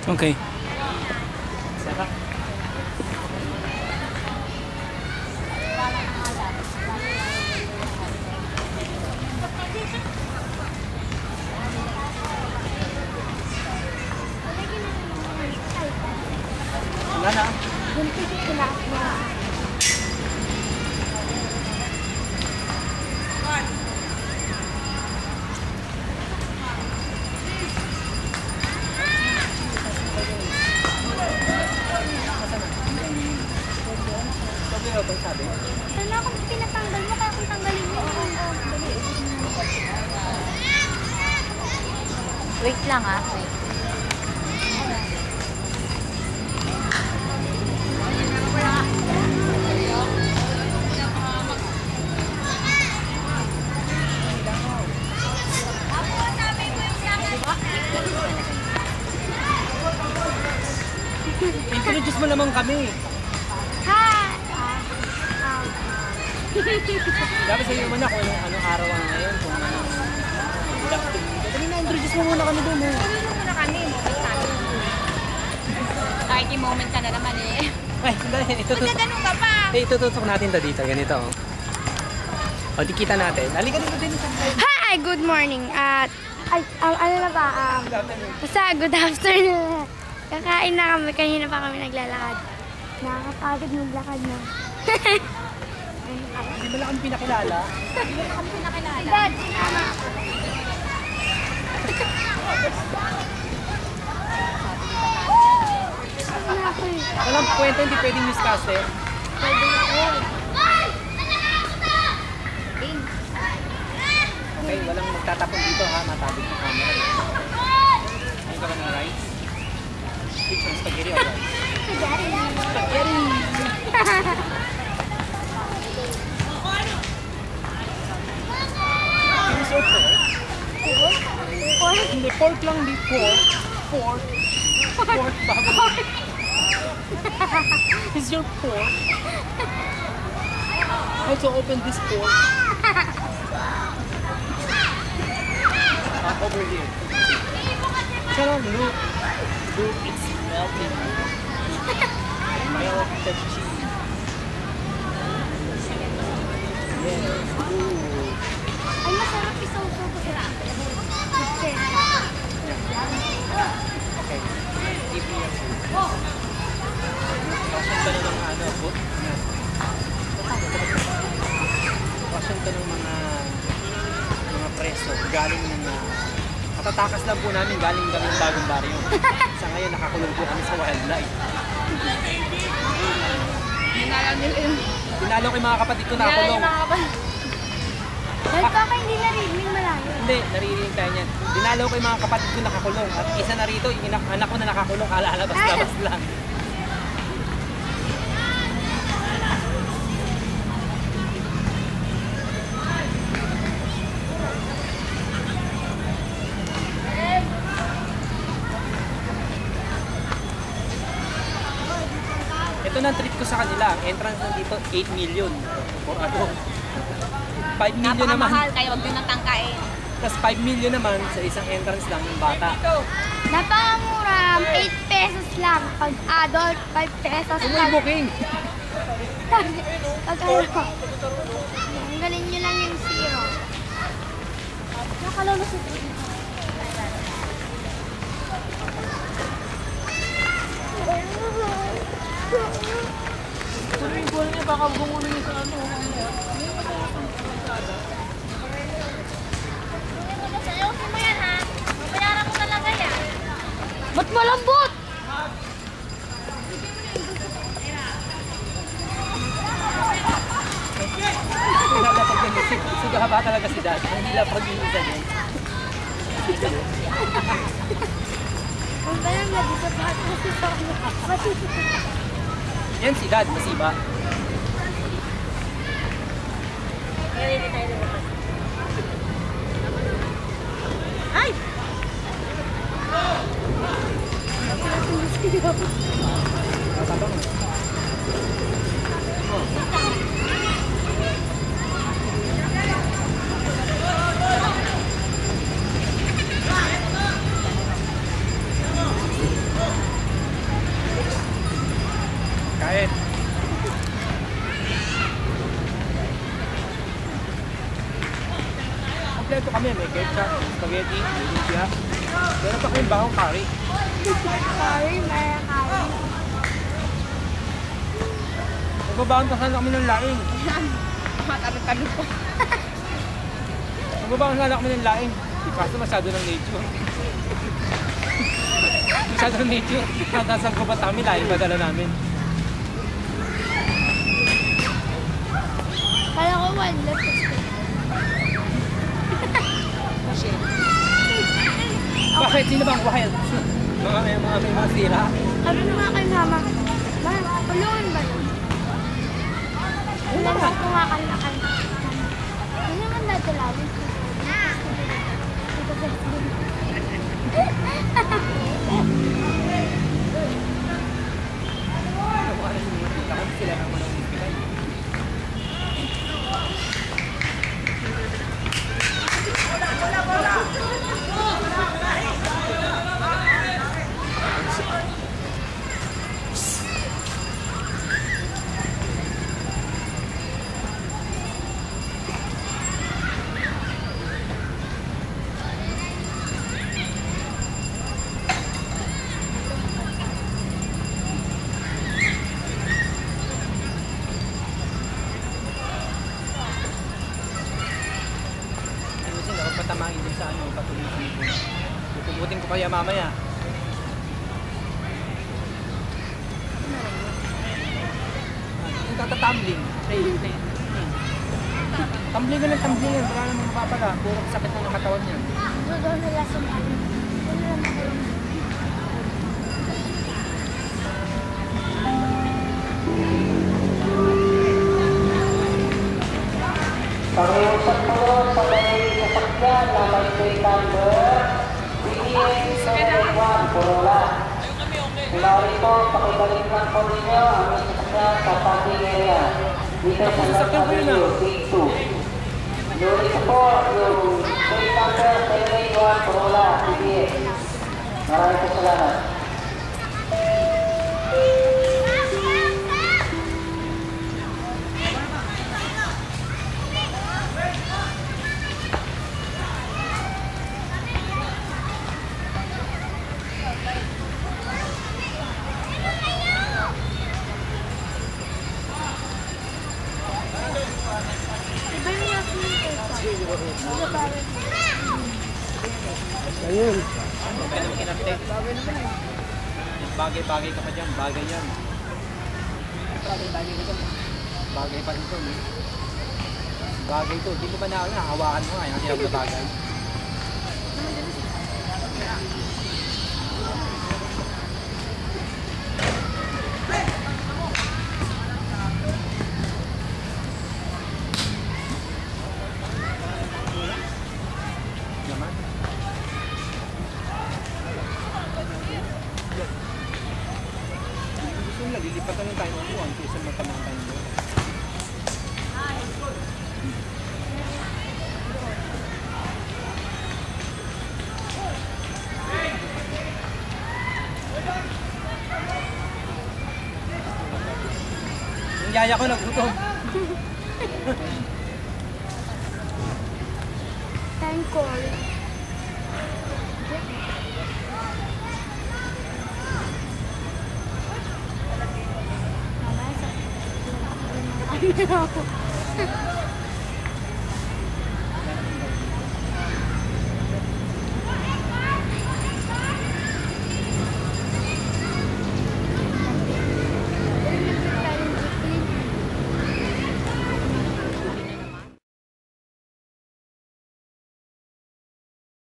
Okay. Sarap. Wala na. Wala akong pinatanggal mo, kaya kung tanggalin mo. Wait lang ah, wait. Introduce mo naman kami. Hi! Dapat sa'yo naman ako anong araw ang ngayon. Kung anong dali na, introduce mo muna kami doon. Introduce muna kami, moment namin. Kahit yung moment ka na naman eh. Ay, hindi. Magaganon ka pa! Itututok natin to dito. Ganito. O, di kita natin. Halika dito din. Hi! Good morning. Ano na ba? Basta good afternoon. Kakain na kami. Kanina pa kami naglalakad. Nakakapagod maglakad na. Hindi mo lang kami pinakilala. Dad, sinama ako. Walang kwento, hindi pwedeng newscaster. Pwede ako. Okay, walang magtatapon dito ha. Matapit ng camera. Ayun ka ba ng rice? Picture spaghetti or rice? Spaghetti! Here's your pork. Hindi, pork lang, di pork. Pork. Pork, baboy. Here's your pork. Also open this pork. Over here. Sarap, look. Look, it's melting. Melted cheese. Yes. Ooh. Ay, masarap isaw-saw ko sila. Okay. Give me your food. Passion ka na ng ano, food? Passion ka ng mga preso. Galing na matatakas lang po namin. Galing kami ng bagong baryo. Sa ngayon, nakakulong po kami sa wildlife. Tinalo ko yung mga kapatid ko nakakulong. Dahil baka hindi narinig malayo. Hindi, naririnig tayo niyan. Dinalo ko yung mga kapatid ko nakakulong. At isa na rito, yung anak ko na nakakulong, alalabas-labas lang. Ito na ang treat ko sa kanila. Ang entrance na dito, 8 million. For adult. 5 million naman. Napakamahal, kaya wag nyo natangkain. Tapos 5 million naman sa isang entrance lang yung bata. Napakamura, 8 pesos lang. Pag adult, 5 pesos Kung may lang. booking. Pag ano, tanggalin nyo lang yung zero. Nakalolo sa Sabi yung buwan niya, baka gumulo niya sa ano. Ayusin mo yan ha. Bayaran mo talaga yan. Ba't malambot? Pinalapag niya. Sugahaba talaga si Dad. Hindi lapag yung isa niya. Ang bayan na dito pa kasi Yan si Dad, masiba. Ay! Matabang. kompleto kami. May ketchup, spaghetti, may lumpia. Meron pa kayong bahong curry. Sorry, may curry. Magbabaon pa sana kami ng laing. Matanong-tanong po. Magbabaon sana kami ng laing. Di kaso masyado ng nature. Masyado ng nature. Nasaan ko ba kami, laing ba dala namin? Kala ko wildlife. Kasi, Bakit? Sino bang wild? Mga sira? Sabi na nga kay mama, ma, tulungan ba yun? Wala ba kumakalakan? Hindi naman dadalawin. Sila naman ang ispilay. Patamain din sa ano, patuloy sa nito. Tutubutin ko kaya mamaya. Yung tatatumbling. Tumbling ka ng tumbling yan. Wala namang mapapala. Puro sakit na ng katawan niya. Doon nila sa mga. Doon nila makulong. Pag-iusap po sa may sasakyan na may plate number BDM71 Corolla. Kumari po, pakibalik lang po ninyo ang may sasakyan sa parking area. Dito sa NW, Gate 2. Lulit po yung plate number 781 Corolla, BDM. Maraming po salamat. Iba yung lasa ng ketchup. Ano ba rin? Ayun. Okay naman kinarte. Bagay-bagay ka pa dyan. Bagay yan. Bagay pa rin ito. Bagay ito. Hindi ko pa hawakan mo nga. Yung tinawag na bagay. Naman. Gusto nila, lilipatan lang tayo ng uwan kaysa magtamang tayo doon. Yung yaya ko nagutom. Thank God. Mamaya sa... Ano?